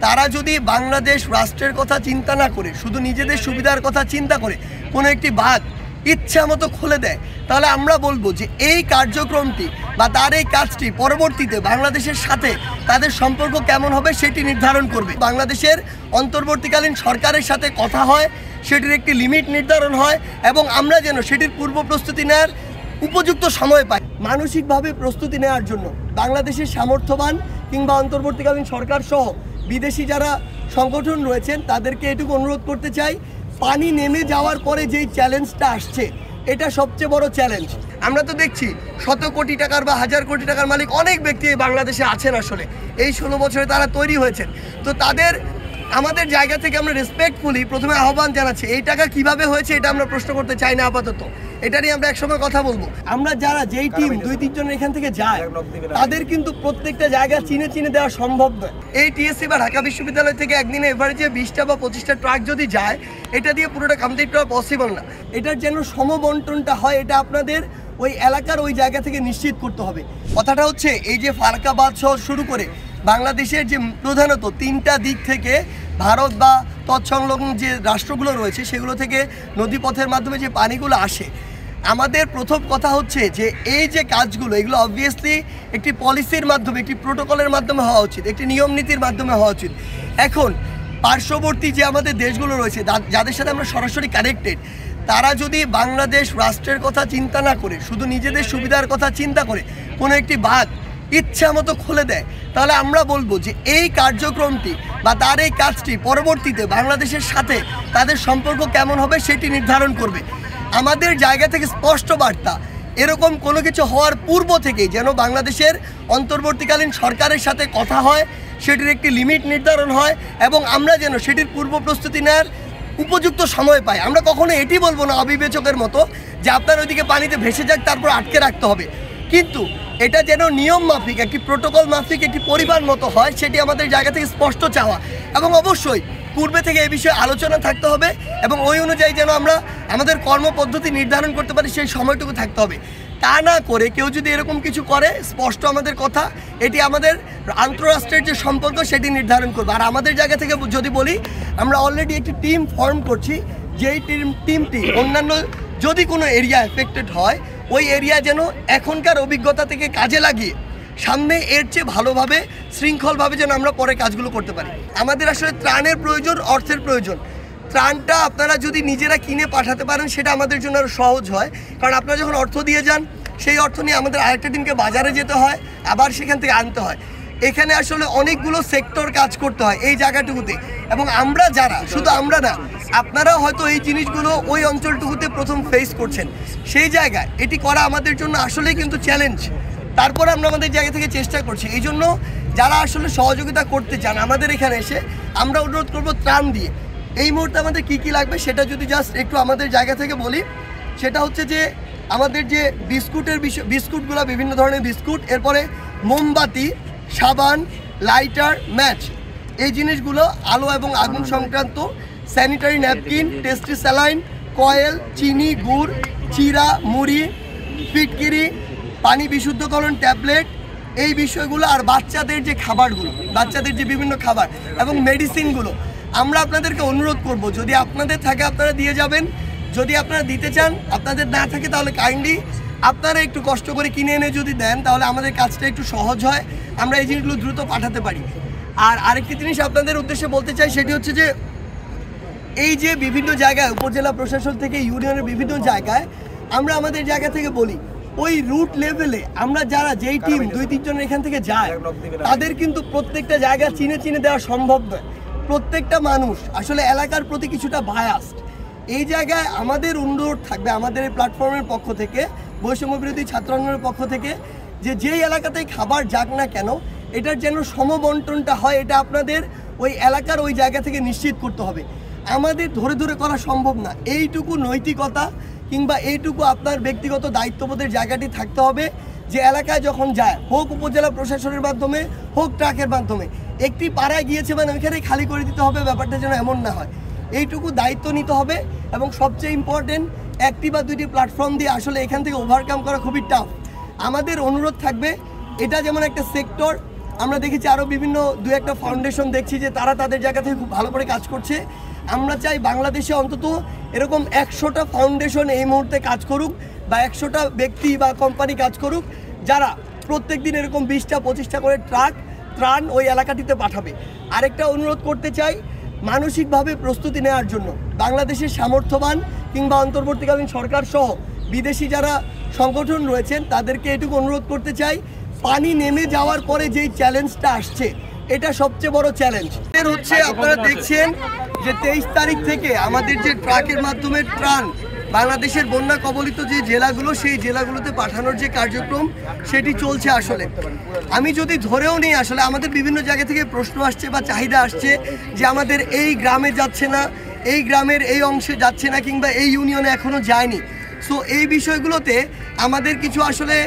তারা যদি বাংলাদেশ রাষ্ট্রের কথা চিন্তা না করে শুধু নিজেদের সুবিধার কথা চিন্তা করে কোনো একটি বাঁধ ইচ্ছা মতো খুলে দেয়, তাহলে আমরা বলবো যে এই কার্যক্রমটি বা তার এই কাজটি পরবর্তীতে বাংলাদেশের সাথে তাদের সম্পর্ক কেমন হবে সেটি নির্ধারণ করবে। বাংলাদেশের অন্তর্বর্তীকালীন সরকারের সাথে কথা হয়, সেটির একটি লিমিট নির্ধারণ হয় এবং আমরা যেন সেটির পূর্ব প্রস্তুতি নেওয়ার উপযুক্ত সময় পাই। মানসিকভাবে প্রস্তুতি নেওয়ার জন্য বাংলাদেশের সামর্থ্যবান কিংবা অন্তর্বর্তীকালীন সরকার সহ বিদেশি যারা সংগঠন রয়েছেন তাদেরকে এটুকু অনুরোধ করতে চাই, পানি নেমে যাওয়ার পরে যেই চ্যালেঞ্জটা আসছে এটা সবচেয়ে বড় চ্যালেঞ্জ। আমরা তো দেখছি শত কোটি টাকার বা হাজার কোটি টাকার মালিক অনেক ব্যক্তি বাংলাদেশে আছেন, আসলে এই 16 বছরে তারা তৈরি হয়েছেন। তো তাদের আমাদের জায়গা থেকে আমরা রেসপেক্টফুলি প্রথমে আহ্বান জানাচ্ছি, এই টাকা কিভাবে হয়েছে এটা আমরা প্রশ্ন করতে চাই না আপাতত, এটা নিয়ে আমরা একসময় কথা বলবো। আমরা যারা যেই টিম 2-3 জন এখান থেকে যায় তাদের কিন্তু প্রত্যেকটা জায়গা চিনে চিনে দেওয়া সম্ভব নয়। এই টিএসসি বা ঢাকা বিশ্ববিদ্যালয় থেকে একদিনে এভারেজে 20টা বা 25টা ট্রাক যদি যায়, এটা দিয়ে পুরোটা কমপ্লিট করা পসিবল না। এটার যেন সমবন্টনটা হয় এটা আপনাদের ওই এলাকার ওই জায়গা থেকে নিশ্চিত করতে হবে। কথাটা হচ্ছে এই যে ফারাক্কাবাদ শহর শুরু করে বাংলাদেশের যে প্রধানত 3টা দিক থেকে ভারত বা তৎসংলগ্ন যে রাষ্ট্রগুলো রয়েছে সেগুলো থেকে নদীপথের মাধ্যমে যে পানিগুলো আসে, আমাদের প্রথম কথা হচ্ছে যে এই যে কাজগুলো এগুলো অবভিয়াসলি একটি পলিসির মাধ্যমে, একটি প্রোটোকলের মাধ্যমে হওয়া উচিত, একটি নিয়ম নীতির মাধ্যমে হওয়া উচিত। এখন পার্শ্ববর্তী যে আমাদের দেশগুলো রয়েছে যাদের সাথে আমরা সরাসরি কানেক্টেড, তারা যদি বাংলাদেশ রাষ্ট্রের কথা চিন্তা না করে শুধু নিজেদের সুবিধার কথা চিন্তা করে কোনো একটি বাঁধ ইচ্ছা মতো খুলে দেয়, তাহলে আমরা বলবো যে এই কার্যক্রমটি বা তার এই কাজটি পরবর্তীতে বাংলাদেশের সাথে তাদের সম্পর্ক কেমন হবে সেটি নির্ধারণ করবে। আমাদের জায়গা থেকে স্পষ্ট বার্তা, এরকম কোনো কিছু হওয়ার পূর্ব থেকেই যেন বাংলাদেশের অন্তর্বর্তীকালীন সরকারের সাথে কথা হয়, সেটির একটি লিমিট নির্ধারণ হয় এবং আমরা যেন সেটির পূর্ব প্রস্তুতি নেওয়ার উপযুক্ত সময় পাই। আমরা কখনো এটি বলবো না অবিবেচকের মতো যে আপনার ওইদিকে পানিতে ভেসে যাক তারপর আটকে রাখতে হবে, কিন্তু এটা যেন নিয়ম মাফিক, একটি প্রোটোকল মাফিক, একটি পরিবার মতো হয়, সেটি আমাদের জায়গা থেকে স্পষ্ট চাওয়া। এবং অবশ্যই পূর্বে থেকে এই বিষয়ে আলোচনা থাকতে হবে এবং ওই অনুযায়ী যেন আমরা আমাদের কর্মপদ্ধতি নির্ধারণ করতে পারি সেই সময়টুকু থাকতে হবে। তা না করে কেউ যদি এরকম কিছু করে, স্পষ্ট আমাদের কথা, এটি আমাদের আন্তঃরাষ্ট্রের যে সম্পর্ক সেটি নির্ধারণ করবে। আর আমাদের জায়গা থেকে যদি বলি, আমরা অলরেডি একটি টিম ফর্ম করছি, যেই টিমটি অন্যান্য যদি কোনো এরিয়া এফেক্টেড হয় ওই এরিয়া যেন এখনকার অভিজ্ঞতা থেকে কাজে লাগিয়ে সামনে এর চেয়ে ভালোভাবে শৃঙ্খলভাবে যেন আমরা পরে কাজগুলো করতে পারি। আমাদের আসলে ত্রাণের প্রয়োজন, অর্থের প্রয়োজন। ত্রাণটা আপনারা যদি নিজেরা কিনে পাঠাতে পারেন সেটা আমাদের জন্য আরও সহজ হয়, কারণ আপনারা যখন অর্থ দিয়ে যান সেই অর্থ নিয়ে আমাদের আরেকটা দিনকে বাজারে যেতে হয়, আবার সেখান থেকে আনতে হয়। এখানে আসলে অনেকগুলো সেক্টর কাজ করতে হয় এই জায়গাটুকুতে, এবং আমরা যারা, শুধু আমরা না, আপনারা হয়তো এই জিনিসগুলো ওই অঞ্চলটুকুতে প্রথম ফেস করছেন, সেই জায়গায় এটি করা আমাদের জন্য আসলেই কিন্তু চ্যালেঞ্জ। তারপর আমরা আমাদের জায়গা থেকে চেষ্টা করছি। এই জন্য যারা আসলে সহযোগিতা করতে চান আমাদের এখানে এসে, আমরা অনুরোধ করবো ত্রাণ দিয়ে। এই মুহূর্তে আমাদের কী কী লাগবে সেটা যদি জাস্ট একটু আমাদের জায়গা থেকে বলি, সেটা হচ্ছে যে আমাদের যে বিস্কুটের বিস্কুটগুলো, বিভিন্ন ধরনের বিস্কুট, এরপরে মোমবাতি, সাবান, লাইটার, ম্যাচ, এই জিনিসগুলো, আলো এবং আগুন সংক্রান্ত, sanitary napkin, tasty saline, coil, চিনি, গুড়, চিরা, মুড়ি, ফিটকিরি, পানি বিশুদ্ধকরণ ট্যাবলেট, এই বিষয়গুলো, আর বাচ্চাদের যে খাবারগুলো, বাচ্চাদের যে বিভিন্ন খাবার এবং মেডিসিনগুলো আমরা আপনাদেরকে অনুরোধ করব, যদি আপনাদের থাকে আপনারা দিয়ে যাবেন, যদি আপনারা দিতে চান, আপনাদের না থাকে তাহলে কাইন্ডলি আপনারা একটু কষ্ট করে কিনে এনে যদি দেন তাহলে আমাদের কাজটা একটু সহজ হয়, আমরা এই জিনিসগুলো দ্রুত পাঠাতে পারি। আর আরেকটি জিনিস আপনাদের উদ্দেশ্যে বলতে চাই, সেটি হচ্ছে যে এই যে বিভিন্ন জায়গায় উপজেলা প্রশাসন থেকে ইউনিয়নের বিভিন্ন জায়গায় আমরা আমাদের জায়গা থেকে বলি, ওই রুট লেভেলে আমরা যারা যেই টিম 2-3 জন এখান থেকে যায় তাদের কিন্তু প্রত্যেকটা জায়গা চিনে চিনে দেওয়া সম্ভব নয়। প্রত্যেকটা মানুষ আসলে এলাকার প্রতি কিছুটা বায়াসড। এই জায়গায় আমাদের অনুরোধ থাকবে আমাদের এই প্ল্যাটফর্মের পক্ষ থেকে, বৈষম্য বিরোধী ছাত্র আন্দোলনের পক্ষ থেকে, যে যেই এলাকাতেই খাবার যাক না কেন এটার যেন সমবন্টনটা হয়, এটা আপনাদের ওই এলাকার ওই জায়গা থেকে নিশ্চিত করতে হবে। আমাদের ধরে ধরে করা সম্ভব না। এইটুকু নৈতিকতা কিংবা এইটুকু আপনার ব্যক্তিগত দায়িত্ববোধের জায়গাটি থাকতে হবে যে এলাকায় যখন যায়, হোক উপজেলা প্রশাসনের মাধ্যমে, হোক ট্রাকের মাধ্যমে, একটি পাড়ায় গিয়েছে মানে ওইখানে খালি করে দিতে হবে, ব্যাপারটা যেন এমন না হয়, এইটুকু দায়িত্ব নিতে হবে। এবং সবচেয়ে ইম্পর্টেন্ট, একটি বা দুইটি প্ল্যাটফর্ম দিয়ে আসলে এখান থেকে ওভারকাম করা খুবই টাফ। আমাদের অনুরোধ থাকবে, এটা যেমন একটা সেক্টর, আমরা দেখেছি আরও বিভিন্ন দু একটা ফাউন্ডেশন দেখছি যে তারা তাদের জায়গা থেকে খুব ভালো করে কাজ করছে। আমরা চাই বাংলাদেশে অন্তত এরকম 100টা ফাউন্ডেশন এই মুহূর্তে কাজ করুক, বা 100টা ব্যক্তি বা কোম্পানি কাজ করুক, যারা প্রত্যেক দিন এরকম 20টা 25টা করে ট্রাক ত্রাণ ওই এলাকাটিতে পাঠাবে। আরেকটা অনুরোধ করতে চাই, মানসিকভাবে প্রস্তুতি নেওয়ার জন্য বাংলাদেশের সামর্থ্যবান কিংবা অন্তর্বর্তীকালীন সরকার সহ বিদেশি যারা সংগঠন রয়েছেন তাদেরকে এটুকু অনুরোধ করতে চাই, পানি নেমে যাওয়ার পরে যেই চ্যালেঞ্জটা আসছে এটা সবচেয়ে বড় চ্যালেঞ্জ। এর হচ্ছে আপনারা দেখছেন যে 23 তারিখ থেকে আমাদের যে ট্রাকের মাধ্যমে ত্রাণ বাংলাদেশের বন্যা কবলিত যে জেলাগুলো সেই জেলাগুলোতে পাঠানোর যে কার্যক্রম সেটি চলছে। আসলে আমি যদি ধরেও নিই, আসলে আমাদের বিভিন্ন জায়গা থেকে প্রশ্ন আসছে বা চাহিদা আসছে যে আমাদের এই গ্রামে যাচ্ছে না, এই গ্রামের এই অংশে যাচ্ছে না, কিংবা এই ইউনিয়নে এখনও যায়নি। সো এই বিষয়গুলোতে আমাদের কিছু আসলে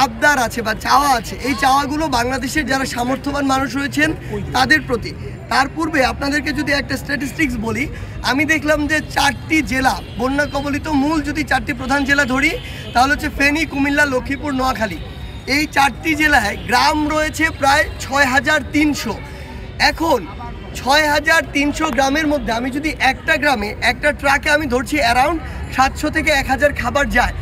আবদার আছে বা চাওয়া আছে। এই চাওয়াগুলো বাংলাদেশের যারা সামর্থ্যবান মানুষ রয়েছেন তাদের প্রতি। তার পূর্বে আপনাদেরকে যদি একটা স্ট্যাটিস্টিক্স বলি, আমি দেখলাম যে 4টি জেলা বন্যা কবলিত, মূল যদি 4টি প্রধান জেলা ধরি তাহলে হচ্ছে ফেনী, কুমিল্লা, লক্ষ্মীপুর, নোয়াখালী। এই 4টি জেলায় গ্রাম রয়েছে প্রায় 6300। এখন 6300 গ্রামের মধ্যে আমি যদি একটা গ্রামে একটা ট্রাকে আমি ধরছি অ্যারাউন্ড 700 থেকে 1000 খাবার যায়।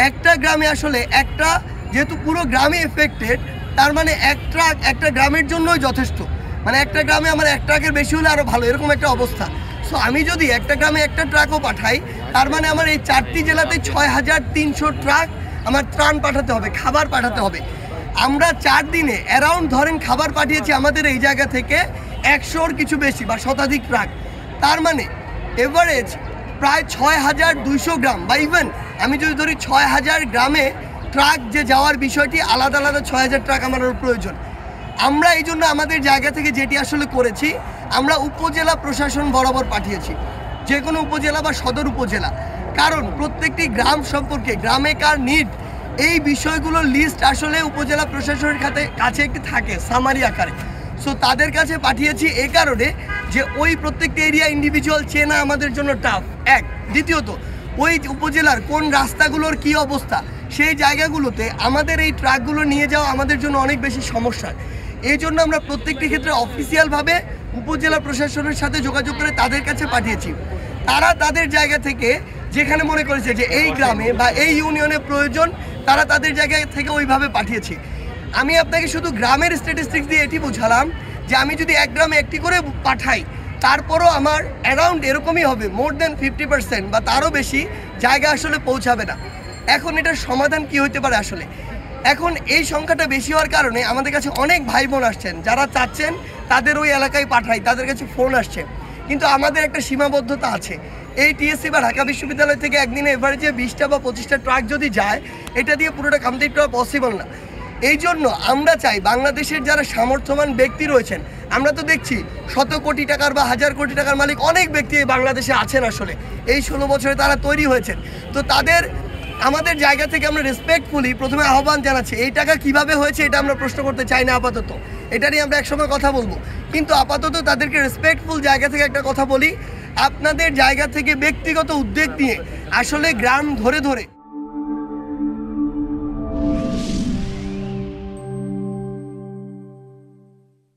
একটা গ্রামে আসলে একটা, যেহেতু পুরো গ্রামে এফেক্টেড, তার মানে এক ট্রাক একটা গ্রামের জন্যই যথেষ্ট। মানে একটা গ্রামে আমার এক ট্রাকের বেশি হলে আরও ভালো, এরকম একটা অবস্থা। সো আমি যদি একটা গ্রামে একটা ট্রাকও পাঠাই, তার মানে আমার এই 4টি জেলাতে 6300 ট্রাক আমার ত্রাণ পাঠাতে হবে, খাবার পাঠাতে হবে। আমরা 4 দিনে অ্যারাউন্ড ধরেন খাবার পাঠিয়েছি আমাদের এই জায়গা থেকে 100-র কিছু বেশি বা শতাধিক ট্রাক। তার মানে এভারেজ প্রায় 6200 গ্রাম, বা ইভেন আমি যদি ধরি 6000 গ্রামে ট্রাক যে যাওয়ার বিষয়টি আলাদা আলাদা 6000 ট্রাক আমার প্রয়োজন। আমরা এই জন্য আমাদের জায়গা থেকে যেটি আসলে করেছি, আমরা উপজেলা প্রশাসন বরাবর পাঠিয়েছি, যে কোনো উপজেলা বা সদর উপজেলা। কারণ প্রত্যেকটি গ্রাম সম্পর্কে, গ্রামে কার নিড, এই বিষয়গুলোর লিস্ট আসলে উপজেলা প্রশাসনের কাছে একটি থাকে সামারি আকারে। সো তাদের কাছে পাঠিয়েছি এই কারণে যে ওই প্রত্যেকটি এরিয়া ইন্ডিভিজুয়াল চেনা আমাদের জন্য টাফ, এক। দ্বিতীয়ত, ওই উপজেলার কোন রাস্তাগুলোর কি অবস্থা, সেই জায়গাগুলোতে আমাদের এই ট্রাকগুলো নিয়ে যাওয়া আমাদের জন্য অনেক বেশি সমস্যা। এই জন্য আমরা প্রত্যেকটি ক্ষেত্রে অফিসিয়ালভাবে উপজেলা প্রশাসনের সাথে যোগাযোগ করে তাদের কাছে পাঠিয়েছি। তারা তাদের জায়গা থেকে যেখানে মনে করেছে যে এই গ্রামে বা এই ইউনিয়নে প্রয়োজন, তারা তাদের জায়গা থেকে ওইভাবে পাঠিয়েছে। আমি আপনাকে শুধু গ্রামের স্ট্যাটিস্টিক্স দিয়ে এটি বোঝালাম যে আমি যদি এক গ্রামে একটি করে পাঠাই, তারপরও আমার অ্যারাউন্ড এরকমই হবে, মোর দেন 50% বা তারও বেশি জায়গা আসলে পৌঁছাবে না। এখন এটার সমাধান কি হতে পারে? আসলে এখন এই সংখ্যাটা বেশি হওয়ার কারণে আমাদের কাছে অনেক ভাই বোন আসছেন যারা চাচ্ছেন তাদের ওই এলাকায় পাঠাই, তাদের কাছে ফোন আসছে। কিন্তু আমাদের একটা সীমাবদ্ধতা আছে। এই টিএসসি বা ঢাকা বিশ্ববিদ্যালয় থেকে একদিনে এভারেজে 20টা বা 25টা ট্রাক যদি যায়, এটা দিয়ে পুরোটা কমপ্লিট করা পসিবল না। এই জন্য আমরা চাই বাংলাদেশের যারা সামর্থ্যবান ব্যক্তি রয়েছেন, আমরা তো দেখছি শত কোটি টাকার বা 1000 কোটি টাকার মালিক অনেক ব্যক্তি বাংলাদেশে আছেন। আসলে এই 16 বছরে তারা তৈরি হয়েছেন। তো তাদের আমাদের জায়গা থেকে আমরা রেসপেক্টফুলি প্রথমে আহ্বান জানাচ্ছি। এই টাকা কিভাবে হয়েছে এটা আমরা প্রশ্ন করতে চাই না আপাতত, এটা নিয়ে আমরা একসময় কথা বলবো। কিন্তু আপাতত তাদেরকে রেসপেক্টফুল জায়গা থেকে একটা কথা বলি, আপনাদের জায়গা থেকে ব্যক্তিগত উদ্যোগ নিয়ে আসলে গ্রাম ধরে ধরে